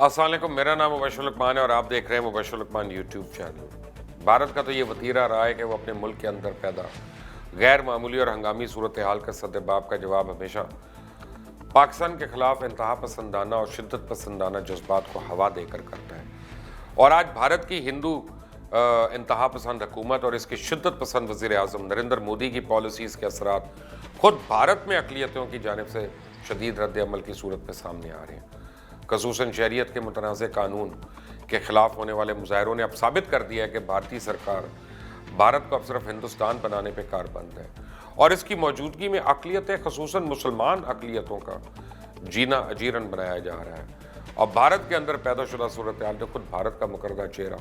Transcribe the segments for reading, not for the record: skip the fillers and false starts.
अस्सलाम वालेकुम, मेरा नाम मुबश्शिर लुकमान है और आप देख रहे हैं मुबश्शिर लुकमान यूट्यूब चैनल। भारत का तो ये वतीरा रहा है कि वो अपने मुल्क के अंदर पैदा गैर मामूली और हंगामी सूरत हाल का सद्देबाब का जवाब हमेशा पाकिस्तान के खिलाफ इंतहा पसंदाना और शिद्दत पसंदाना जज्बात को हवा देकर करता है। और आज भारत की हिंदू इंतहा पसंद हुकूमत और इसकी शिद्दत पसंद वज़ीर आज़म नरेंद्र मोदी की पॉलिसीज़ के असरात खुद भारत में अक़लियतों की जानिब से शदीद रद्द अमल की सूरत में सामने आ रहे हैं। खसूसन शरीयत के मुतनाज़ कानून के ख़िलाफ़ होने वाले मुज़ाहिरों ने अब साबित कर दिया है कि भारतीय सरकार भारत को अब सिर्फ हिंदुस्तान बनाने पर कारबंद है और इसकी मौजूदगी में अक़लियतें खसूसन मुसलमान अक़लियतों का जीना अजीरन बनाया जा रहा है। और भारत के अंदर पैदाशुदा सूरत हाल ने खुद भारत का मुकर्रदा चेहरा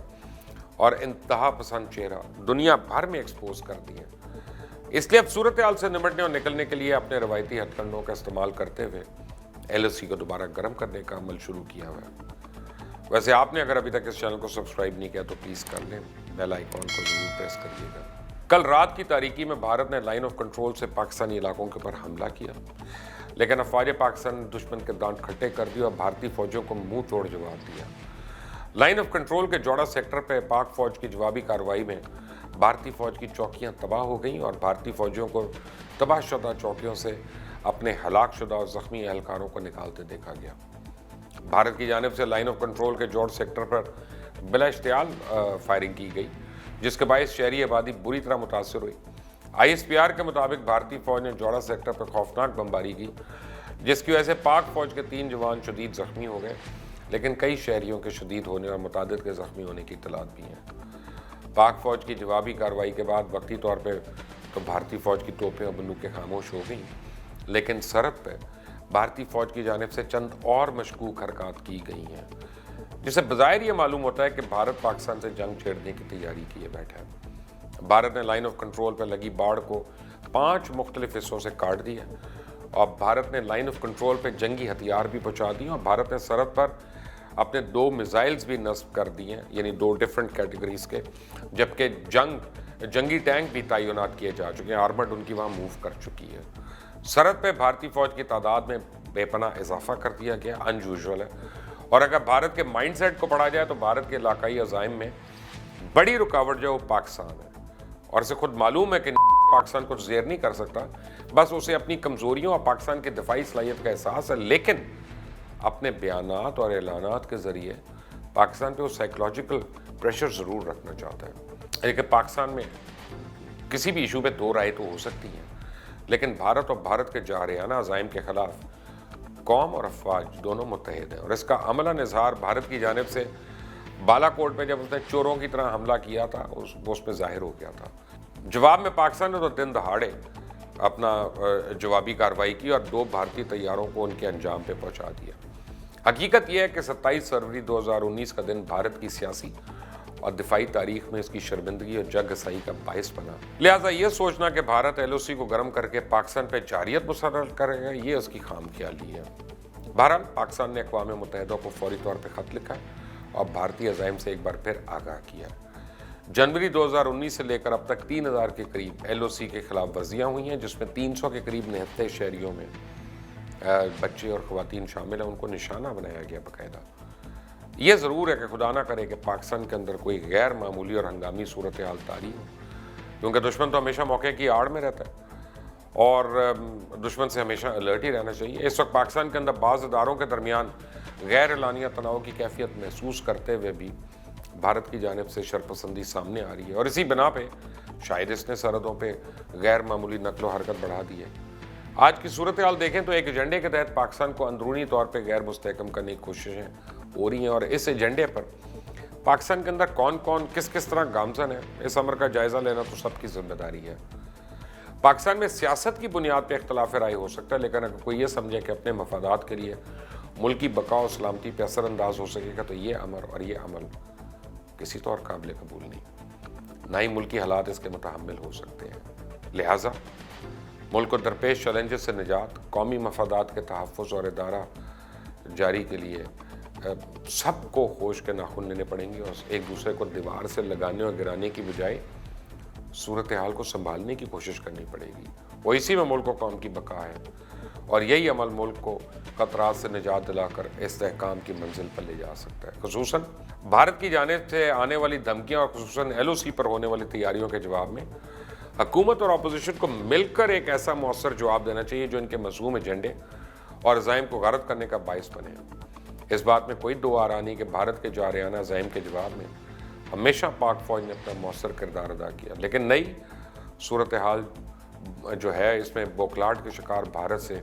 और इंतहा पसंद चेहरा दुनिया भर में एक्सपोज कर दिए। इसलिए अब सूरत हाल से निपटने और निकलने के लिए अपने रवायती हथकंडों का इस्तेमाल करते हुए LOC को दोबारा गर्म करने का अमल शुरू किया हुआ है। वैसे आपने अगर अभी तक इस चैनल को सब्सक्राइब नहीं किया तो प्लीज़ कर लें, बेल आइकॉन को जरूर प्रेस करिएगा। कल रात की तारीकी में भारत ने लाइन ऑफ कंट्रोल से पाकिस्तानी इलाकों के ऊपर हमला किया, लेकिन अफवाज पाकिस्तान ने दुश्मन के दांत खट्टे कर दिए और भारतीय फौजों को मुंह तोड़ जवाब दिया। लाइन ऑफ कंट्रोल के जोड़ा सेक्टर पर पाक फौज की जवाबी कार्रवाई में भारतीय फौज की चौकियां तबाह हो गईं और भारतीय फौजियों को तबाहशुदा चौकियों से अपने हलाक शुदा और ज़ख्मी एहलकारों को निकालते देखा गया। भारत की जानिब से लाइन ऑफ कंट्रोल के जोड़ सेक्टर पर बिला इश्तियाल फायरिंग की गई, जिसके बायस शहरी आबादी बुरी तरह मुतासर हुई। ISPR के मुताबिक भारतीय फौज ने जोड़ा सेक्टर पर खौफनाक बमबारी की, जिसकी वजह से पाक फौज के 3 जवान शदीद ज़ख्मी हो गए, लेकिन कई शहरियों के शदीद होने और मुतादिद के ज़ख्मी होने की इत्तलात भी हैं। पाक फौज की जवाबी कार्रवाई के बाद वक्ती तौर पर तो भारतीय फौज की तोपें और बंदूकें खामोश हो गईं, लेकिन सरहद पर भारतीय फौज की जानिब से चंद और मशकूक हरकत की गई हैं, जिससे बज़ाहिर ये मालूम होता है कि भारत पाकिस्तान से जंग छेड़ने की तैयारी किए बैठा है। भारत ने लाइन ऑफ कंट्रोल पर लगी बाड़ को 5 मुख्तलिफ हिस्सों से काट दिया और भारत ने लाइन ऑफ कंट्रोल पर जंगी हथियार भी पहुँचा दिए और भारत ने सरहद पर अपने 2 मिसाइल्स भी नस्ब कर दिए हैं, यानी 2 डिफरेंट कैटेगरीज के, जबकि जंगी टैंक भी तैनात किए जा चुके हैं। आर्मर्ड उनकी वहाँ मूव कर चुकी है। सरहद पे भारतीय फौज की तादाद में बेपनाह इजाफा कर दिया गया, अनयूजुअल है। और अगर भारत के माइंडसेट को पढ़ा जाए तो भारत के इलाकाई अज़ाइम में बड़ी रुकावट जो है वो पाकिस्तान है और इसे खुद मालूम है कि पाकिस्तान को ज़ेर नहीं कर सकता, बस उसे अपनी कमज़ोरियों और पाकिस्तान की दिफाई सलाहियत का एहसास है, लेकिन अपने बयानात और ऐलानात के ज़रिए पाकिस्तान पे वो साइकोलॉजिकल प्रेशर ज़रूर रखना चाहता है। लेकिन पाकिस्तान में किसी भी इशू पे 2 राय तो हो सकती हैं, लेकिन भारत और भारत के जारयाना अज़ाइम के ख़िलाफ़ कौम और अफवाज दोनों मुत्तहिद हैं और इसका अमलन इजहार भारत की जानिब से बालाकोट में जब उसने चोरों की तरह हमला किया था उसमें ज़ाहिर हो गया था। जवाब में पाकिस्तान ने तो दिन दहाड़े अपना जवाबी कार्रवाई की और 2 भारतीय तैयारों को उनके अंजाम पे पहुंचा दिया। हकीकत यह है कि 27 फरवरी 2019 का दिन भारत की सियासी और दिफाई तारीख में इसकी शर्मिंदगी और जगसाई का बायस बना। लिहाजा ये सोचना कि भारत LOC को गर्म करके पाकिस्तान पर जारियत मुसर्रर करेगा, ये उसकी खाम ख्याली है। बहरहाल पाकिस्तान ने अक़वाम मुत्तहिदा को फौरी तौर पर ख़त लिखा है और भारतीय अज़ाइम से एक बार फिर आगाह किया। जनवरी 2019 से लेकर अब तक 3000 के करीब LOC के खिलाफ वर्जियाँ हुई हैं, जिसमें 300 के करीब निहत्ते शहरियों में बच्चे और ख़वातीन शामिल हैं, उनको निशाना बनाया गया बाकायदा। ये ज़रूर है कि खुदा ना करे कि पाकिस्तान के अंदर कोई गैर मामूली और हंगामी सूरत हाल तारी हो, क्योंकि दुश्मन तो हमेशा मौके की आड़ में रहता है और दुश्मन से हमेशा अलर्ट ही रहना चाहिए। इस वक्त पाकिस्तान के अंदर बाज़ इदारों के दरमियान गैर एलानिया तनाव की कैफियत महसूस करते हुए भी भारत की जानिब से शरपसंदी सामने आ रही है और इसी बिना पे शायद इसने सरहदों पर गैर मामूली नकलो हरकत बढ़ा दी है। आज की सूरत हाल देखें तो एक एजेंडे के तहत पाकिस्तान को अंदरूनी तौर पर गैर मुस्तहकम करने की कोशिशें हो रही हैं और इस एजेंडे पर पाकिस्तान के अंदर कौन कौन किस किस तरह गामजन है, इस अमर का जायज़ा लेना तो सबकी जिम्मेदारी है। पाकिस्तान में सियासत की बुनियाद पर इख्तलाफ राय हो सकता है, लेकिन अगर कोई ये समझे कि अपने मफादात के लिए मुल्की बका और सलामती पर असरअंदाज हो सकेगा तो ये अमर और ये अमल किसी तौर काबिल कबूल नहीं, ना ही मुल्की हालात इसके मुतहम्मिल हो सकते हैं। लिहाजा मुल्क को दरपेश चैलेंजेस से निजात, कौमी मफादात के तहफ़्फ़ुज़ और इदारा जारी के लिए सबको होश के नाखून लेने पड़ेंगे और एक दूसरे को दीवार से लगाने और गिराने की बजाय सूरत हाल को संभालने की कोशिश करनी पड़ेगी। वो इसी में मुल्क और कौम की बका है اور یہی عمل ملک کو خطرات سے نجات دلا کر استحکام کی منزل پر لے جا سکتا ہے۔ خصوصاً بھارت کی جانب سے آنے والی دھمکیاں اور خصوصاً LOC پر ہونے والی تیاریوں کے جواب میں حکومت اور اپوزیشن کو مل کر ایک ایسا مؤثر جواب دینا چاہیے جو ان کے مذموم ایجنڈے اور عزائم کو غارت کرنے کا باعث بنے۔ اس بات میں کوئی دو آرا نہیں کہ بھارت کے جارحانہ عزائم کے جواب میں ہمیشہ پاک فوج نے اپنا مؤثر کردار ادا کیا، لیکن نئی صورتحال جو ہے اس میں بوکھلاہٹ کے شکار بھارت سے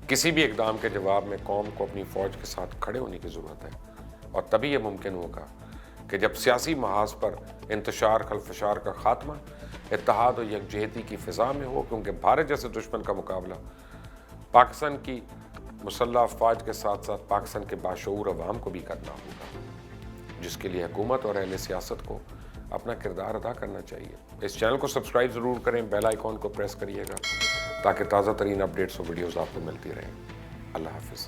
کسی بھی اقدام کے جواب میں قوم کو اپنی فوج کے ساتھ کھڑے ہونے کی ضرورت ہے، اور تبھی یہ ممکن ہوگا کہ جب سیاسی محاذ پر انتشار خلفشار کا خاتمہ اتحاد و یکجہتی کی فضا میں ہو، کیونکہ بھارت جیسے دشمن کا مقابلہ پاکستان کی مسلح افواج کے ساتھ ساتھ پاکستان کے باشعور عوام کو بھی کرنا ہوگا، جس کے لیے حکومت اور اہل سیاست کو اپنا کردار ادا کرنا چاہیے۔ اس چینل کو سبسکرائب ضرور کریں، بیل آئیکن کو پریس کریے گا تاکہ تازہ ترین اپڈیٹس اور ویڈیوز آپ کو ملتی رہیں۔ اللہ حافظ۔